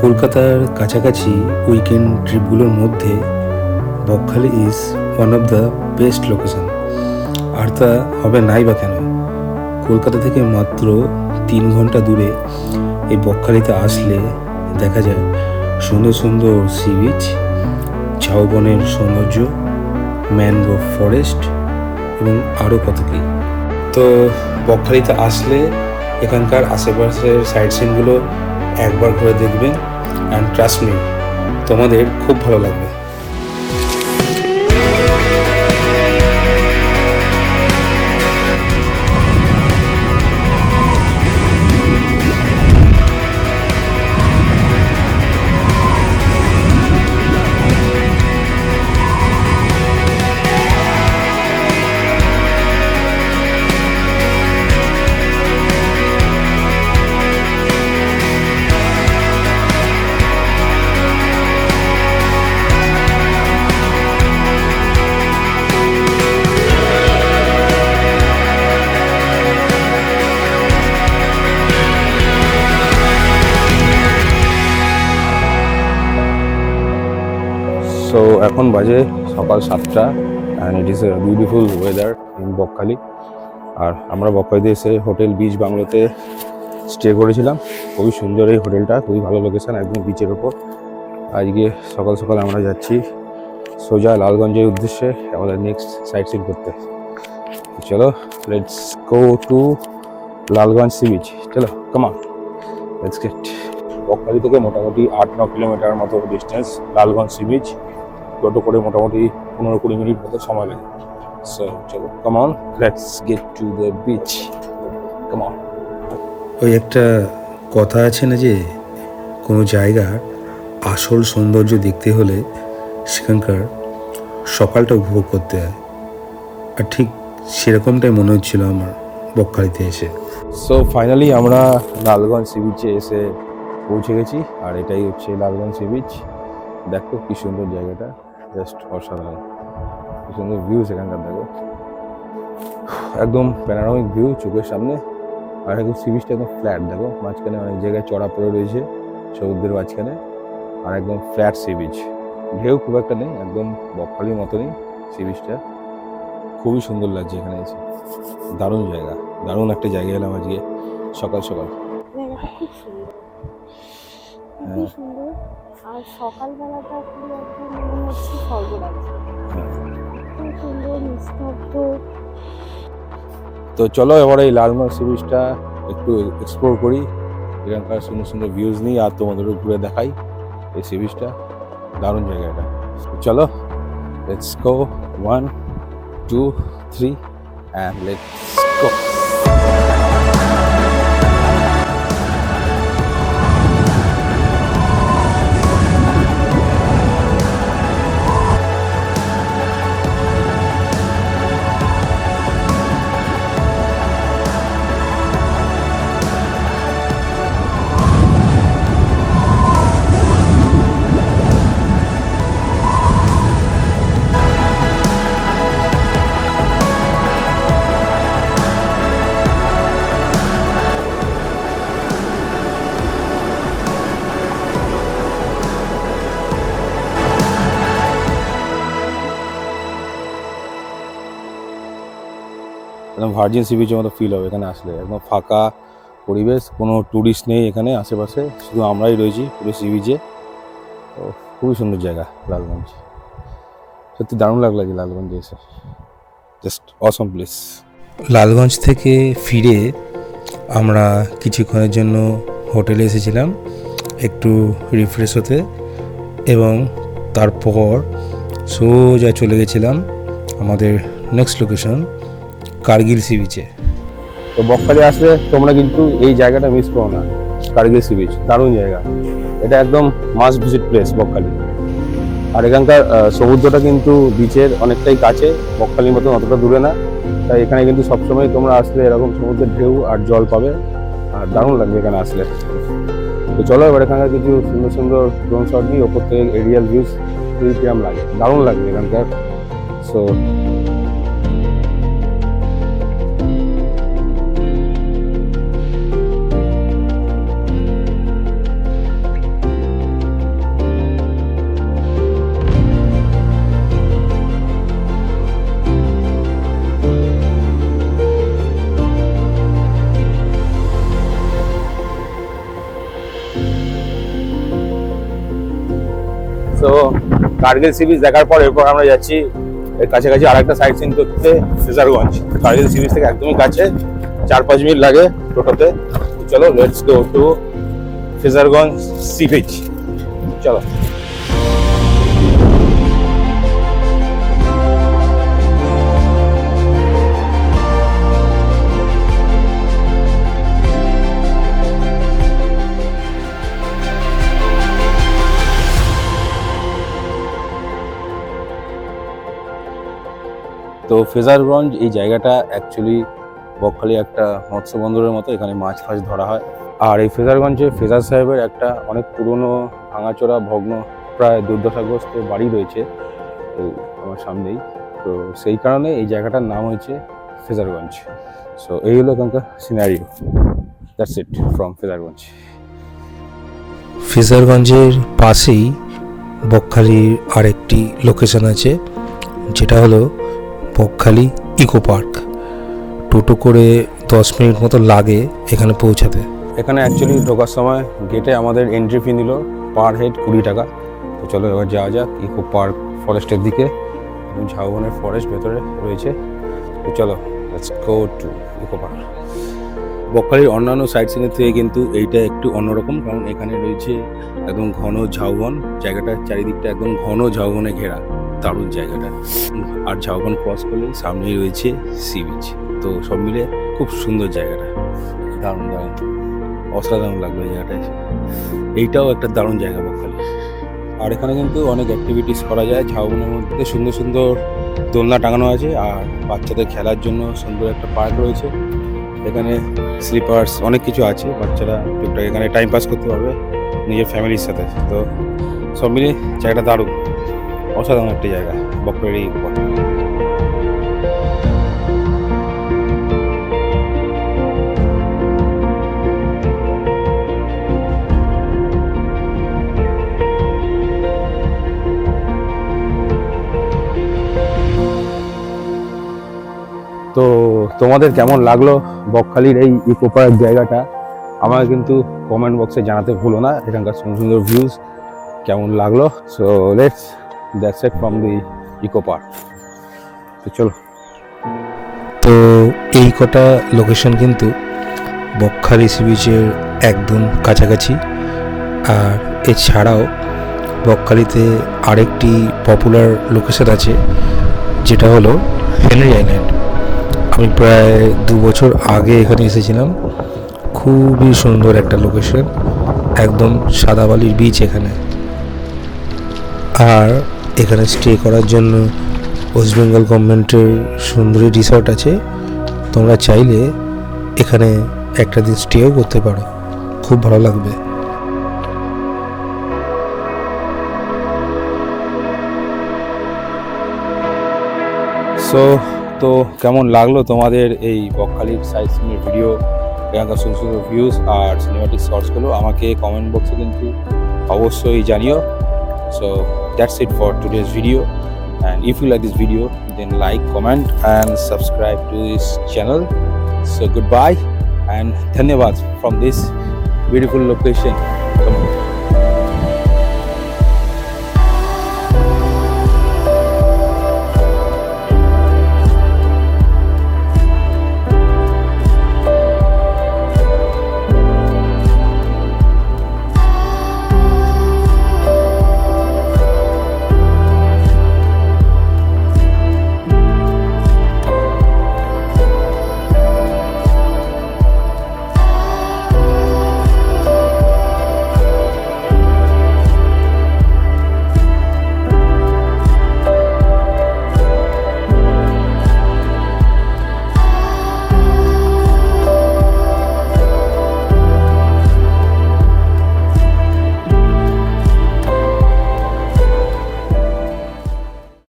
কলকাতার কাছাকাছি উইকেন্ড ট্রিপগুলোর মধ্যে Bakkhali is one of the best location. আর তা হবে নাই বা কেন, কলকাতা থেকে মাত্র 3 ঘন্টা দূরে এই বকখালিতে আসলে দেখা যায় সুন্দর সুন্দর সি বিচ, ঝাউবনের সৌন্দর্য, ম্যানগ্রোভ ফরেস্ট এবং আরও কত কী। তো বকখালিতে আসলে এখানকার আশেপাশের সাইট সিনগুলো একবার ঘুরে দেখবেন, অ্যান্ড ট্রাস্ট মি, তোমাদের খুব ভালো লাগবে। সো এখন বাজে সকাল 7টা and it is a beautiful weather in Bakkhali. আর আমরা বকখালিতে এসে হোটেল বিচ বাংলোতে স্টে করেছিলাম। খুবই সুন্দর এই হোটেলটা, খুবই ভালো লোকেশন, একদম বিচের ওপর। আজকে সকাল সকাল আমরা যাচ্ছি সোজা লালগঞ্জের উদ্দেশ্যে আমাদের নেক্সট সাইট সিন করতে। চলো, let's go to Lalganj sea beach. চলো, come on, let's get. Bakkhali থেকে মোটামুটি 8-9 কিলোমিটার মতো ডিস্টেন্স লালগঞ্জ সি বিচ। টোটো করে মোটামুটি 15-20 মিনিট মতো সময় লাগে। সো চলো, come on, let's get to the beach, come on. ওই একটা কথা আছে না যে কোনো জায়গার আসল সৌন্দর্য দেখতে হলে সেখানকার সকালটা উপভোগ করতে হয়, আর ঠিক সেরকমটাই মনে হচ্ছিল আমার বকখালিতে এসে। সো ফাইনালি আমরা লালগঞ্জ সি বিচে এসে পৌঁছে গেছি, আর এটাই হচ্ছে লালগঞ্জ সি বিচ। দেখো কি সুন্দর জায়গাটা, জাস্ট অসাধারণ, কি সুন্দর ভিউজ এখানকার। দেখো একদম প্যানোরামিক ভিউ চোখের সামনে, আর একদম সি বিচটা একদম ফ্ল্যাট। দেখো মাঝখানে অনেক জায়গায় চড়া পড়ে রয়েছে সমুদ্রের মাঝখানে, আর একদম ফ্ল্যাট সি বিচ, ঢেউ খুব একটা নেই, একদম বকখালির মতনই সি বিচটা। খুবই সুন্দর লাগছে এখানে এসে, দারুণ জায়গা, দারুণ একটা জায়গায় এলাম আজকে সকাল সকাল। জায়গাটা খুব সুন্দর, খুবই সুন্দর। আর সকালবেলাটা পুরো একটা মনে হচ্ছে স্বর্গরাজ্য, খুব সুন্দর নিস্তব্ধ। তো চলো এবার এই লালগঞ্জ সি বিচটা একটু এক্সপ্লোর করি, এখানকার সুন্দর সুন্দর ভিউজ নিই আর তোমাদেরও ঘুরে দেখাই এই সি বিচটা। দারুণ জায়গা এটা। চলো, let's go, 1, 2, 3 and let's go. একদম ভার্জিন সি বিচের মতো ফিল হবে এখানে আসলে। একদম ফাঁকা পরিবেশ, কোনো ট্যুরিস্ট নেই এখানে আশেপাশে, শুধু আমরাই রয়েছি পুরো সি বিচে। তো খুবই সুন্দর জায়গা লালগঞ্জ, সত্যি দারুণ লাগলো যে লালগঞ্জে এসে, জাস্ট অসম প্লেস। লালগঞ্জ থেকে ফিরে আমরা কিছুক্ষণের জন্য হোটেলে এসেছিলাম একটু রিফ্রেশ হতে, এবং তারপর সোজা চলে গেছিলাম আমাদের নেক্সট লোকেশন কার্গিল সি বিচে। তো বকখালি আসলে তোমরা কিন্তু এই জায়গাটা মিস করো না, কার্গিল সি বিচ দারুণ জায়গা। এটা একদম মাস্ট ভিজিট প্লেস বকখালি। আর এখানকার সমুদ্রটা কিন্তু বিচের অনেকটাই কাছে, বকখালির মতন অতটা দূরে না, তাই এখানে কিন্তু সবসময় তোমরা আসলে এরকম সমুদ্রের ঢেউ আর জল পাবে, আর দারুণ লাগবে এখানে আসলে। তো চলো এবার এখানকার কিছু সুন্দর সুন্দর ড্রোন শট নিই, ওপর থেকে এরিয়াল ভিউজ কিরকম লাগে, দারুণ লাগবে এখানকার। সো কার্গিল সি বিচ দেখার পর এরপর আমরা যাচ্ছি এর কাছাকাছি আরেকটা সাইট সিন করতে, ফ্রেজারগঞ্জ। কার্গিল সি বিচ থেকে একদমই কাছে, 4-5 মিনিট লাগে টোটোতে। চলো let's go two Fraserganj C beach, চলো। তো ফ্রেজারগঞ্জ এই জায়গাটা অ্যাকচুয়ালি বকখালি একটা মৎস্য বন্দরের মতো, এখানে মাছ ফাছ ধরা হয়। আর এই ফ্রেজারগঞ্জে ফ্রেজার সাহেবের একটা অনেক পুরনো ভাঙাচোরা ভগ্ন প্রায় দুর্দশাগ্রস্ত বাড়ি রয়েছে এই আমার সামনেই। তো সেই কারণে এই জায়গাটার নাম হয়েছে ফ্রেজারগঞ্জ। সো এই হলো এখানকার scenario. That's it from Fraserganj. ফ্রেজারগঞ্জের পাশেই বকখালির আরেকটি লোকেশন আছে, যেটা হলো বকখালি ইকো পার্ক। টোটো করে 10 মিনিট মতো লাগে এখানে পৌঁছাতে। এখানে অ্যাকচুয়ালি ঢোকার সময় গেটে আমাদের এন্ট্রি ফি নিল পার হেড 20 টাকা। তো চলো এবার যাওয়া যাক ইকো পার্ক ফরেস্টের দিকে। ঝাউবনের ফরেস্ট ভেতরে রয়েছে। তো চলো let's go to eco park. বকখালির অন্যান্য সাইট সিনের থেকে কিন্তু এইটা একটু অন্যরকম, কারণ এখানে রয়েছে একদম ঘন ঝাউবন। জায়গাটার চারিদিকটা একদম ঘন ঝাউবনে ঘেরা, দারুণ জায়গাটা। আর ঝাউবন ক্রস করলে সামনেই রয়েছে সি বিচ। তো সব মিলে খুব সুন্দর জায়গাটা, দারুণ দারুণ, অসাধারণ লাগলো এই জায়গাটা এসে। এইটাও একটা দারুণ জায়গা বকখালি। আর এখানে কিন্তু অনেক অ্যাক্টিভিটিস করা যায়। ঝাউবনের মধ্যে সুন্দর সুন্দর দোলনা টাঙানো আছে, আর বাচ্চাদের খেলার জন্য সুন্দর একটা পার্ক রয়েছে। এখানে স্লিপার্স অনেক কিছু আছে, বাচ্চারা টুকটাক এখানে টাইম পাস করতে পারবে নিজের ফ্যামিলির সাথে। তো সব মিলে জায়গাটা দারুণ, অসাধারণ একটা জায়গা বকখালির এই পার্ক। তো তোমাদের কেমন লাগলো বকখালির এই ইকো পার্ক জায়গাটা আমাকে কিন্তু কমেন্ট বক্সে জানাতে ভুলো না। এখানকার সুন্দর সুন্দর ভিউজ কেমন লাগলো। So that's it from the eco park. তো চলো। তো এই কটা লোকেশন কিন্তু বকখালি সি বিচের একদম কাছাকাছি। আর এছাড়াও বকখালিতে আরেকটি পপুলার লোকেশন আছে, যেটা হলো হেনরি আইল্যান্ড। আমি প্রায় 2 বছর আগে এখানে এসেছিলাম। খুবই সুন্দর একটা লোকেশন, একদম সাদা বালির বিচ এখানে। আর এখানে স্টে করার জন্য ওয়েস্ট বেঙ্গল গভর্নমেন্টের সুন্দরী রিসর্ট আছে। তোমরা চাইলে এখানে একটা দিন স্টেও করতে পারো, খুব ভালো লাগবে। তো কেমন লাগলো তোমাদের এই বকখালির সাইট সিনের ভিডিও, এখানকার সুন্দর সুন্দর ভিউজ আর সিনেমাটিক শর্টসগুলো আমাকে কমেন্ট বক্সে কিন্তু অবশ্যই জানিও। So that's it for today's video, and if you like this video then like, comment and subscribe to this channel. So goodbye and dhanyawad from this beautiful location.